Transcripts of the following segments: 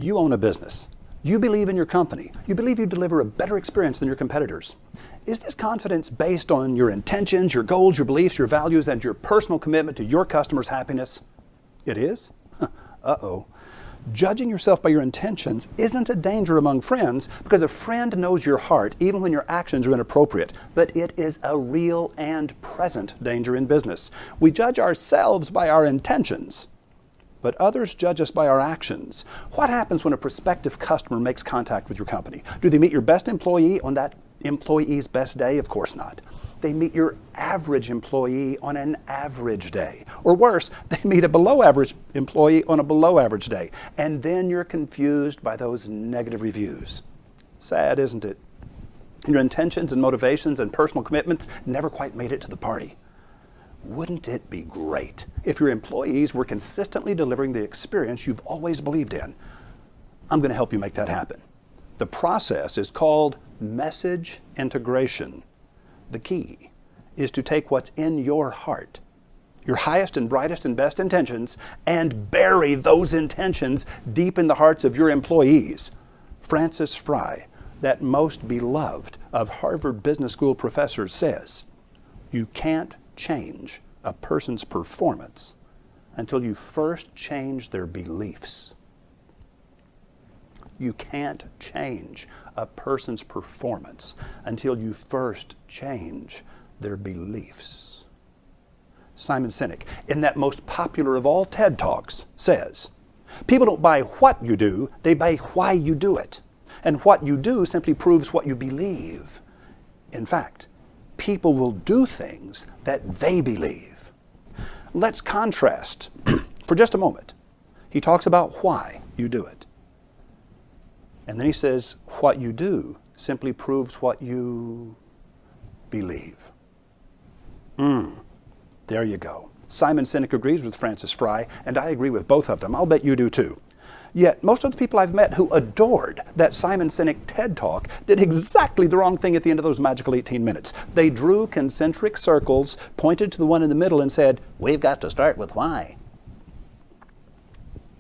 You own a business. You believe in your company. You believe you deliver a better experience than your competitors. Is this confidence based on your intentions, your goals, your beliefs, your values, and your personal commitment to your customers' happiness? It is? Uh-oh. Judging yourself by your intentions isn't a danger among friends because a friend knows your heart even when your actions are inappropriate. But it is a real and present danger in business. We judge ourselves by our intentions, but others judge us by our actions. What happens when a prospective customer makes contact with your company? Do they meet your best employee on that employee's best day? Of course not. They meet your average employee on an average day. Or worse, they meet a below average employee on a below average day. And then you're confused by those negative reviews. Sad, isn't it? Your intentions and motivations and personal commitments never quite made it to the party. Wouldn't it be great if your employees were consistently delivering the experience you've always believed in? I'm going to help you make that happen. The process is called message integration. The key is to take what's in your heart, your highest and brightest and best intentions, and bury those intentions deep in the hearts of your employees. Francis Fry, that most beloved of Harvard Business School professors, says, you can't change a person's performance until you first change their beliefs. You can't change a person's performance until you first change their beliefs. Simon Sinek, in that most popular of all TED Talks, says, people don't buy what you do, they buy why you do it. And what you do simply proves what you believe. In fact, people will do things that they believe. Let's contrast for just a moment. He talks about why you do it. And then he says, what you do simply proves what you believe. There you go. Simon Sinek agrees with Francis Fry, and I agree with both of them. I'll bet you do too. Yet, most of the people I've met who adored that Simon Sinek TED Talk did exactly the wrong thing at the end of those magical 18 minutes. They drew concentric circles, pointed to the one in the middle, and said, we've got to start with why.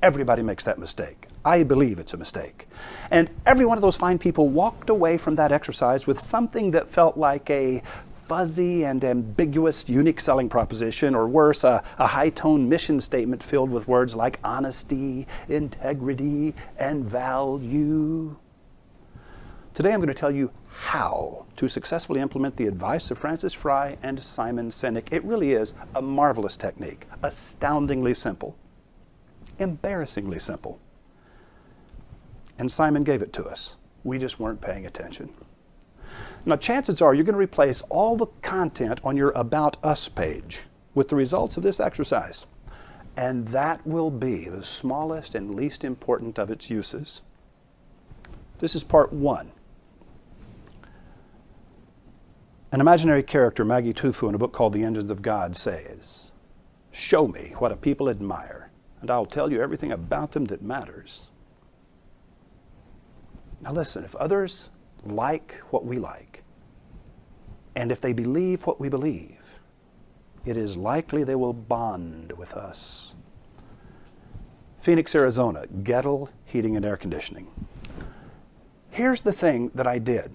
Everybody makes that mistake. I believe it's a mistake. And every one of those fine people walked away from that exercise with something that felt like a fuzzy and ambiguous unique selling proposition, or worse, a high-tone mission statement filled with words like honesty, integrity, and value. Today I'm going to tell you how to successfully implement the advice of Francis Fry and Simon Sinek. It really is a marvelous technique, astoundingly simple, embarrassingly simple. And Simon gave it to us. We just weren't paying attention. Now, chances are you're going to replace all the content on your About Us page with the results of this exercise. And that will be the smallest and least important of its uses. This is part one. An imaginary character, Maggie Tufu, in a book called The Engines of God, says, show me what a people admire, and I'll tell you everything about them that matters. Now listen, if others like what we like, and if they believe what we believe, it is likely they will bond with us. Phoenix, Arizona, Gettle Heating and Air Conditioning. Here's the thing that I did.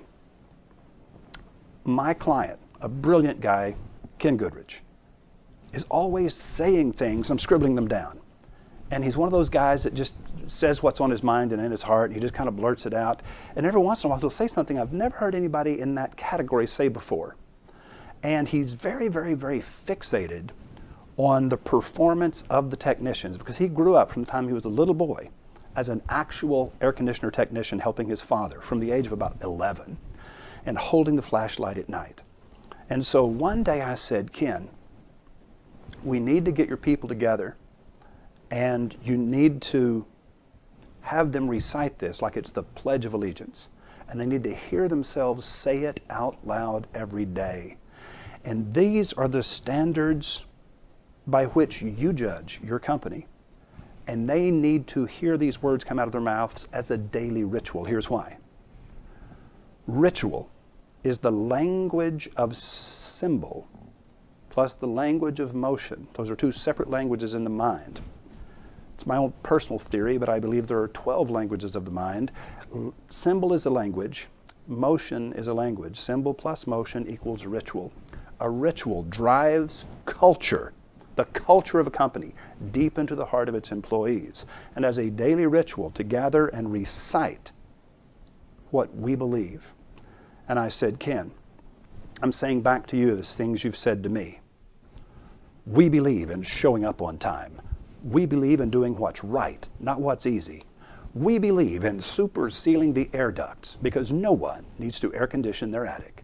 My client, a brilliant guy, Ken Goodrich, is always saying things, I'm scribbling them down. And he's one of those guys that just says what's on his mind and in his heart, and he just kind of blurts it out. And every once in a while he'll say something I've never heard anybody in that category say before. And he's very, very, very fixated on the performance of the technicians, because he grew up from the time he was a little boy as an actual air conditioner technician helping his father from the age of about 11 and holding the flashlight at night. And so one day I said, Ken, we need to get your people together, and you need to have them recite this like it's the Pledge of Allegiance. And they need to hear themselves say it out loud every day. And these are the standards by which you judge your company. And they need to hear these words come out of their mouths as a daily ritual. Here's why. Ritual is the language of symbol plus the language of motion. Those are two separate languages in the mind. It's my own personal theory, but I believe there are 12 languages of the mind. Symbol is a language. Motion is a language. Symbol plus motion equals ritual. A ritual drives culture, the culture of a company, deep into the heart of its employees. And as a daily ritual to gather and recite what we believe. And I said, Ken, I'm saying back to you the things you've said to me. We believe in showing up on time. We believe in doing what's right, not what's easy. We believe in super sealing the air ducts because no one needs to air condition their attic.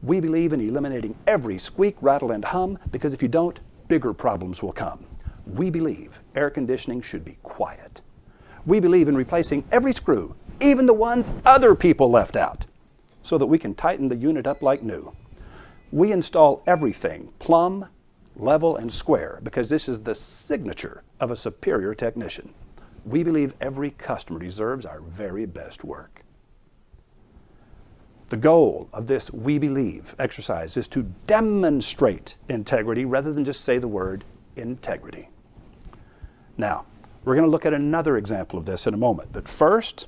We believe in eliminating every squeak, rattle, and hum because if you don't, bigger problems will come. We believe air conditioning should be quiet. We believe in replacing every screw, even the ones other people left out, so that we can tighten the unit up like new. We install everything plumb, level, and square because this is the signature of a superior technician. We believe every customer deserves our very best work. The goal of this We Believe exercise is to demonstrate integrity rather than just say the word integrity. Now, we're going to look at another example of this in a moment, but first,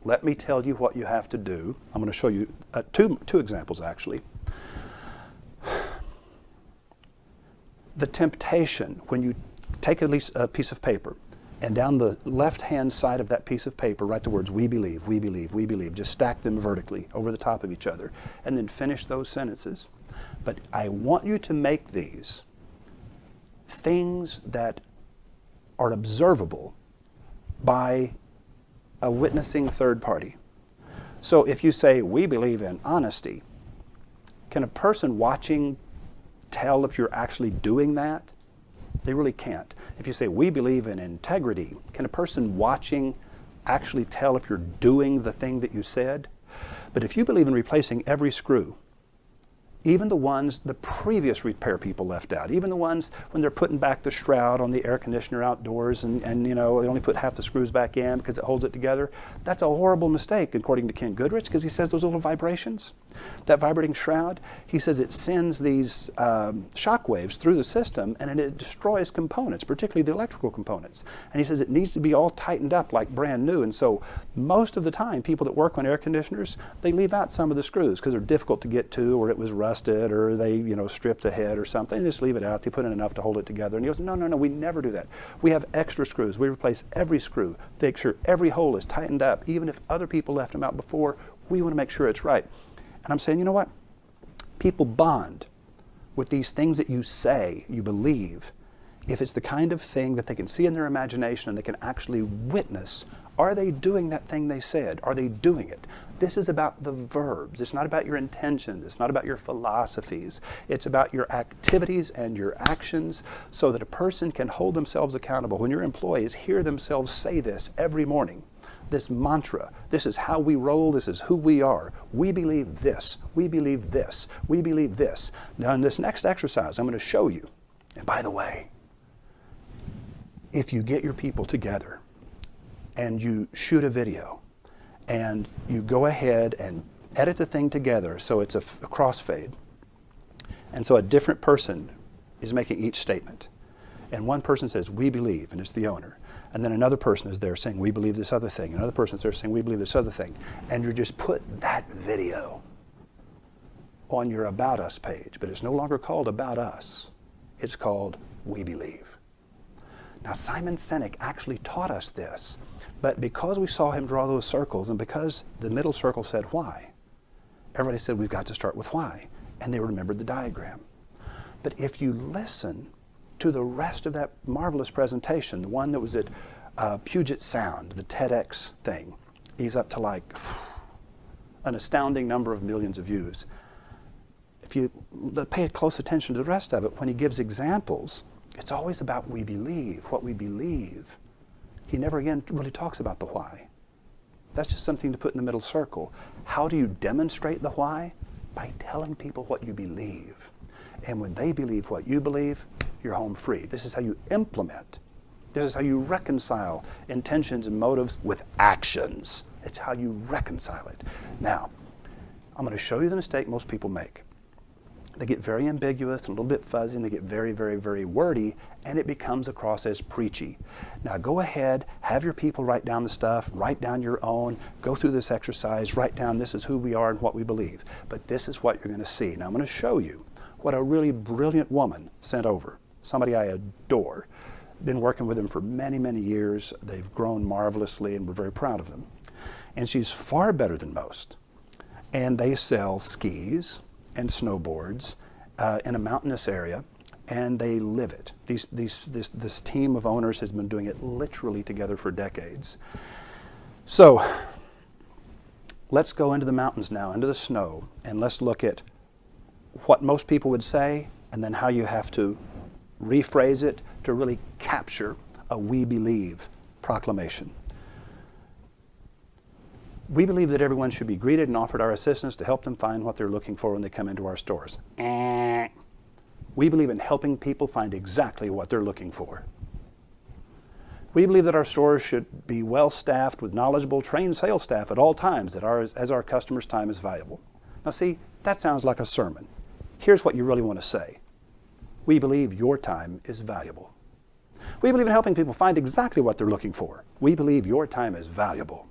let me tell you what you have to do. I'm going to show you two examples actually. The temptation when you take a piece of paper and down the left-hand side of that piece of paper write the words we believe, we believe, we believe. Just stack them vertically over the top of each other and then finish those sentences. But I want you to make these things that are observable by a witnessing third party. So if you say we believe in honesty, can a person watching tell if you're actually doing that? They really can't. If you say we believe in integrity, can a person watching actually tell if you're doing the thing that you said? But if you believe in replacing every screw, even the ones the previous repair people left out, even the ones when they're putting back the shroud on the air conditioner outdoors and you know, they only put half the screws back in because it holds it together, that's a horrible mistake according to Ken Goodrich, because he says those little vibrations, that vibrating shroud, he says it sends these shock waves through the system and it destroys components, particularly the electrical components. And he says it needs to be all tightened up like brand new. And so most of the time, people that work on air conditioners, they leave out some of the screws because they're difficult to get to, or it was rusted, or they, you know, stripped the head or something. They just leave it out. They put in enough to hold it together. And he goes, no, we never do that. We have extra screws. We replace every screw, make sure every hole is tightened up. Even if other people left them out before, we want to make sure it's right. And I'm saying, you know what? People bond with these things that you say, you believe, if it's the kind of thing that they can see in their imagination and they can actually witness. Are they doing that thing they said? Are they doing it? This is about the verbs. It's not about your intentions. It's not about your philosophies. It's about your activities and your actions so that a person can hold themselves accountable. When your employees hear themselves say this every morning, this mantra, this is how we roll, this is who we are. We believe this, we believe this, we believe this. Now in this next exercise, I'm going to show you. And by the way, if you get your people together and you shoot a video and you go ahead and edit the thing together so it's a crossfade, and so a different person is making each statement. And one person says, we believe, and it's the owner. And then another person is there saying, we believe this other thing. Another person is there saying, we believe this other thing. And you just put that video on your About Us page. But it's no longer called About Us. It's called We Believe. Now, Simon Sinek actually taught us this. But because we saw him draw those circles, and because the middle circle said why, everybody said, we've got to start with why. And they remembered the diagram. But if you listen to the rest of that marvelous presentation, the one that was at Puget Sound, the TEDx thing, he's up to like an astounding number of millions of views. If you pay close attention to the rest of it, when he gives examples, it's always about we believe, what we believe. He never again really talks about the why. That's just something to put in the middle circle. How do you demonstrate the why? By telling people what you believe. And when they believe what you believe, you're home free. This is how you implement. This is how you reconcile intentions and motives with actions. It's how you reconcile it. Now, I'm going to show you the mistake most people make. They get very ambiguous, a little bit fuzzy, and they get very, very, very wordy, and it becomes across as preachy. Now go ahead, have your people write down the stuff, write down your own, go through this exercise, write down this is who we are and what we believe. But this is what you're going to see. Now I'm going to show you what a really brilliant woman sent over, somebody I adore. Been working with them for many, many years. They've grown marvelously, and we're very proud of them. And she's far better than most. And they sell skis and snowboards in a mountainous area, and they live it. This team of owners has been doing it literally together for decades. So let's go into the mountains now, into the snow, and let's look at what most people would say, and then how you have to rephrase it to really capture a "we believe" proclamation. We believe that everyone should be greeted and offered our assistance to help them find what they're looking for when they come into our stores. We believe in helping people find exactly what they're looking for. We believe that our stores should be well-staffed with knowledgeable, trained sales staff at all times, as our customers' time is valuable. Now see, that sounds like a sermon. Here's what you really want to say. We believe your time is valuable. We believe in helping people find exactly what they're looking for. We believe your time is valuable.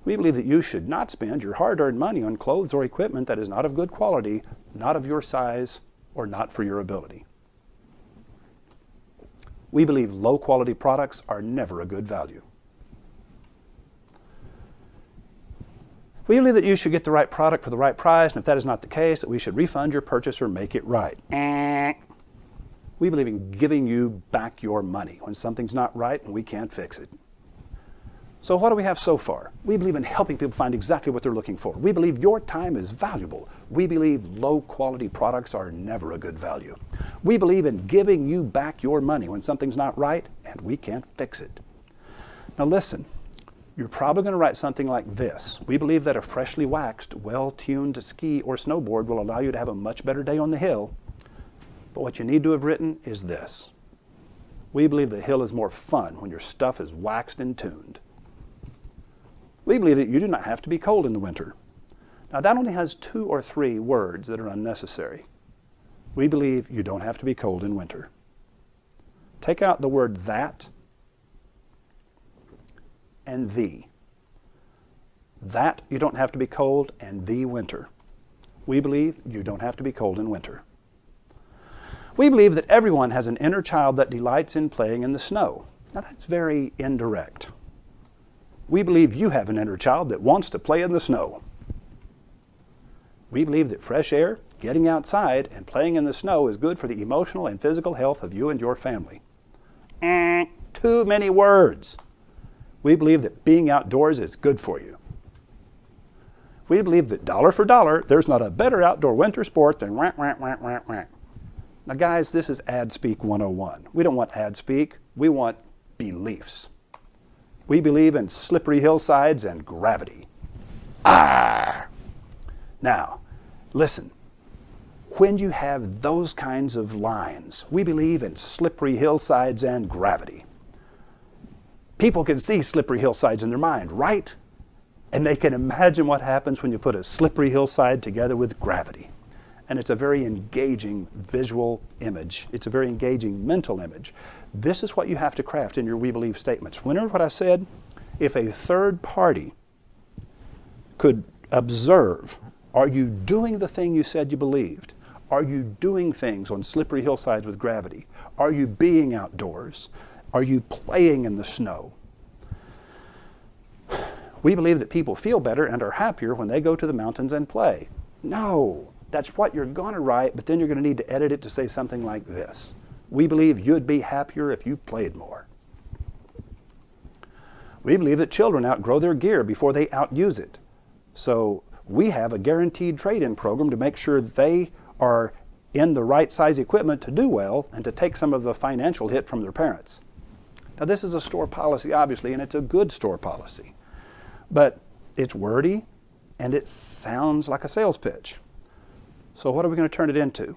We believe that you should not spend your hard-earned money on clothes or equipment that is not of good quality, not of your size, or not for your ability. We believe low-quality products are never a good value. We believe that you should get the right product for the right price, and if that is not the case, that we should refund your purchase or make it right. We believe in giving you back your money when something's not right and we can't fix it. So what do we have so far? We believe in helping people find exactly what they're looking for. We believe your time is valuable. We believe low-quality products are never a good value. We believe in giving you back your money when something's not right and we can't fix it. Now listen, you're probably going to write something like this. We believe that a freshly waxed, well-tuned ski or snowboard will allow you to have a much better day on the hill. But what you need to have written is this. We believe the hill is more fun when your stuff is waxed and tuned. We believe that you do not have to be cold in the winter. Now that only has 2 or 3 words that are unnecessary. We believe you don't have to be cold in winter. Take out the word that and the. That you don't have to be cold, and the winter. We believe you don't have to be cold in winter. We believe that everyone has an inner child that delights in playing in the snow. Now that's very indirect. We believe you have an inner child that wants to play in the snow. We believe that fresh air, getting outside, and playing in the snow is good for the emotional and physical health of you and your family. Too many words. We believe that being outdoors is good for you. We believe that dollar for dollar, there's not a better outdoor winter sport than wah, wah, wah, wah, wah. Now guys, this is ad speak 101. We don't want ad speak, we want beliefs. We believe in slippery hillsides and gravity. Now, listen. When you have those kinds of lines, we believe in slippery hillsides and gravity. People can see slippery hillsides in their mind, right? And they can imagine what happens when you put a slippery hillside together with gravity. And it's a very engaging visual image. It's a very engaging mental image. This is what you have to craft in your we believe statements. Remember what I said? If a third party could observe, are you doing the thing you said you believed? Are you doing things on slippery hillsides with gravity? Are you being outdoors? Are you playing in the snow? We believe that people feel better and are happier when they go to the mountains and play. No, that's what you're going to write, but then you're going to need to edit it to say something like this. We believe you'd be happier if you played more. We believe that children outgrow their gear before they outuse it. So we have a guaranteed trade-in program to make sure they are in the right size equipment to do well and to take some of the financial hit from their parents. Now this is a store policy, obviously, and it's a good store policy. But it's wordy and it sounds like a sales pitch. So what are we going to turn it into?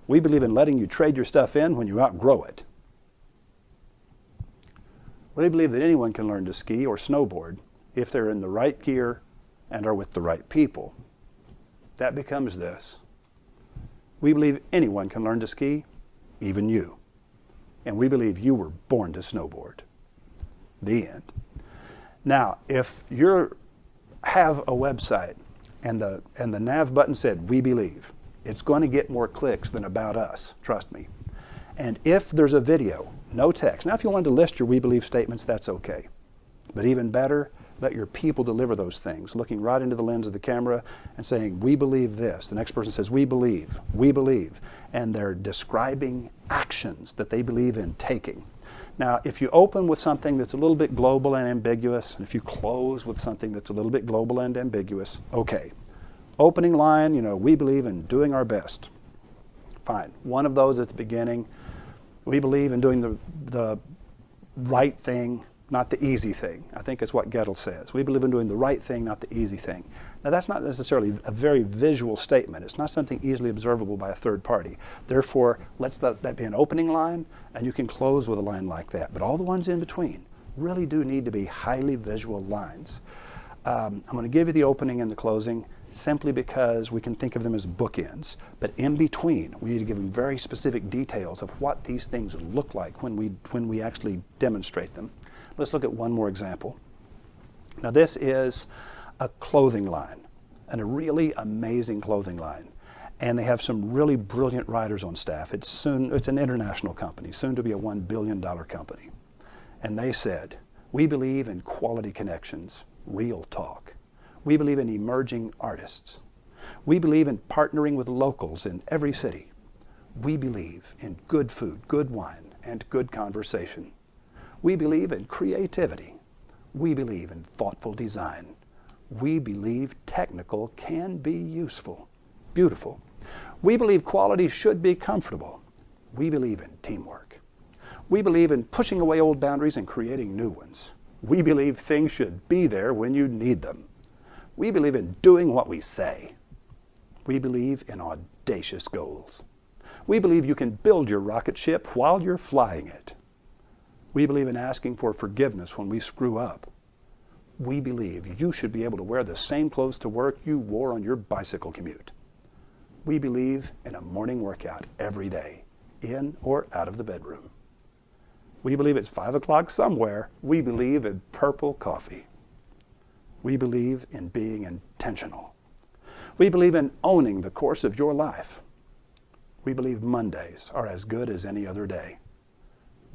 We believe in letting you trade your stuff in when you outgrow it. We believe that anyone can learn to ski or snowboard if they're in the right gear and are with the right people. That becomes this. We believe anyone can learn to ski, even you. And we believe you were born to snowboard. The end. Now, if you have a website and the nav button said, "We believe," it's going to get more clicks than "About Us," trust me. And if there's a video, no text. Now, if you wanted to list your "We believe" statements, that's okay. But even better, let your people deliver those things, looking right into the lens of the camera and saying, "We believe this." The next person says, "We believe," "We believe." And they're describing actions that they believe in taking. Now, if you open with something that's a little bit global and ambiguous, and if you close with something that's a little bit global and ambiguous, okay. Opening line, "We believe in doing our best." Fine. One of those at the beginning, "We believe in doing the right thing, not the easy thing." I think it's what Gettle says. "We believe in doing the right thing, not the easy thing." Now, that's not necessarily a very visual statement. It's not something easily observable by a third party. Therefore, let's let that be an opening line, and you can close with a line like that. But all the ones in between really do need to be highly visual lines. I'm going to give you the opening and the closing simply because we can think of them as bookends. But in between, we need to give them very specific details of what these things look like when we actually demonstrate them. Let's look at one more example. Now, this is a clothing line, and a really amazing clothing line. And they have some really brilliant writers on staff. It's an international company, soon to be a $1 billion company. And they said, "We believe in quality connections, real talk. We believe in emerging artists. We believe in partnering with locals in every city. We believe in good food, good wine, and good conversation. We believe in creativity. We believe in thoughtful design. We believe technical can be useful." Beautiful. "We believe quality should be comfortable. We believe in teamwork. We believe in pushing away old boundaries and creating new ones. We believe things should be there when you need them. We believe in doing what we say. We believe in audacious goals. We believe you can build your rocket ship while you're flying it. We believe in asking for forgiveness when we screw up. We believe you should be able to wear the same clothes to work you wore on your bicycle commute. We believe in a morning workout every day, in or out of the bedroom. We believe it's 5 o'clock somewhere. We believe in purple coffee. We believe in being intentional. We believe in owning the course of your life. We believe Mondays are as good as any other day.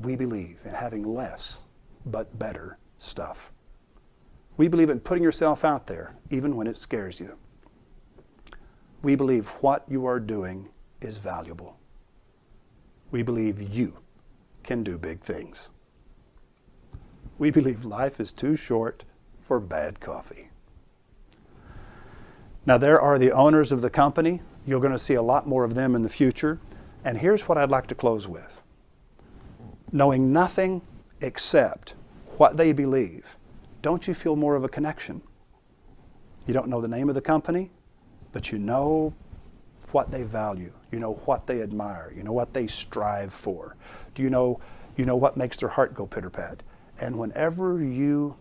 We believe in having less but better stuff. We believe in putting yourself out there, even when it scares you. We believe what you are doing is valuable. We believe you can do big things. We believe life is too short for bad coffee. Now, there are the owners of the company. You're going to see a lot more of them in the future. And here's what I'd like to close with. Knowing nothing except what they believe, don't you feel more of a connection? You don't know the name of the company, but you know what they value. You know what they admire. You know what they strive for. Do you know what makes their heart go pitter-pat? And whenever you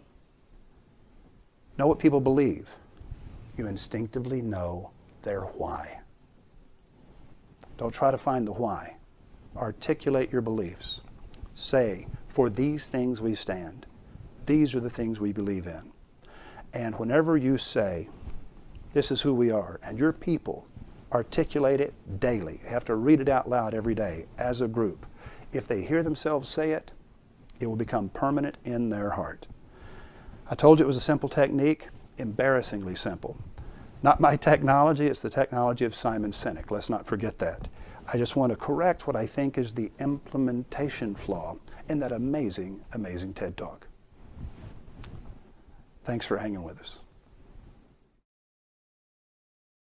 know what people believe, you instinctively know their why. Don't try to find the why. Articulate your beliefs. Say, "For these things we stand. These are the things we believe in." And whenever you say, "This is who we are," and your people articulate it daily, you have to read it out loud every day as a group. If they hear themselves say it, it will become permanent in their heart. I told you it was a simple technique, embarrassingly simple. Not my technology, it's the technology of Simon Sinek. Let's not forget that. I just want to correct what I think is the implementation flaw in that amazing, amazing TED Talk. Thanks for hanging with us.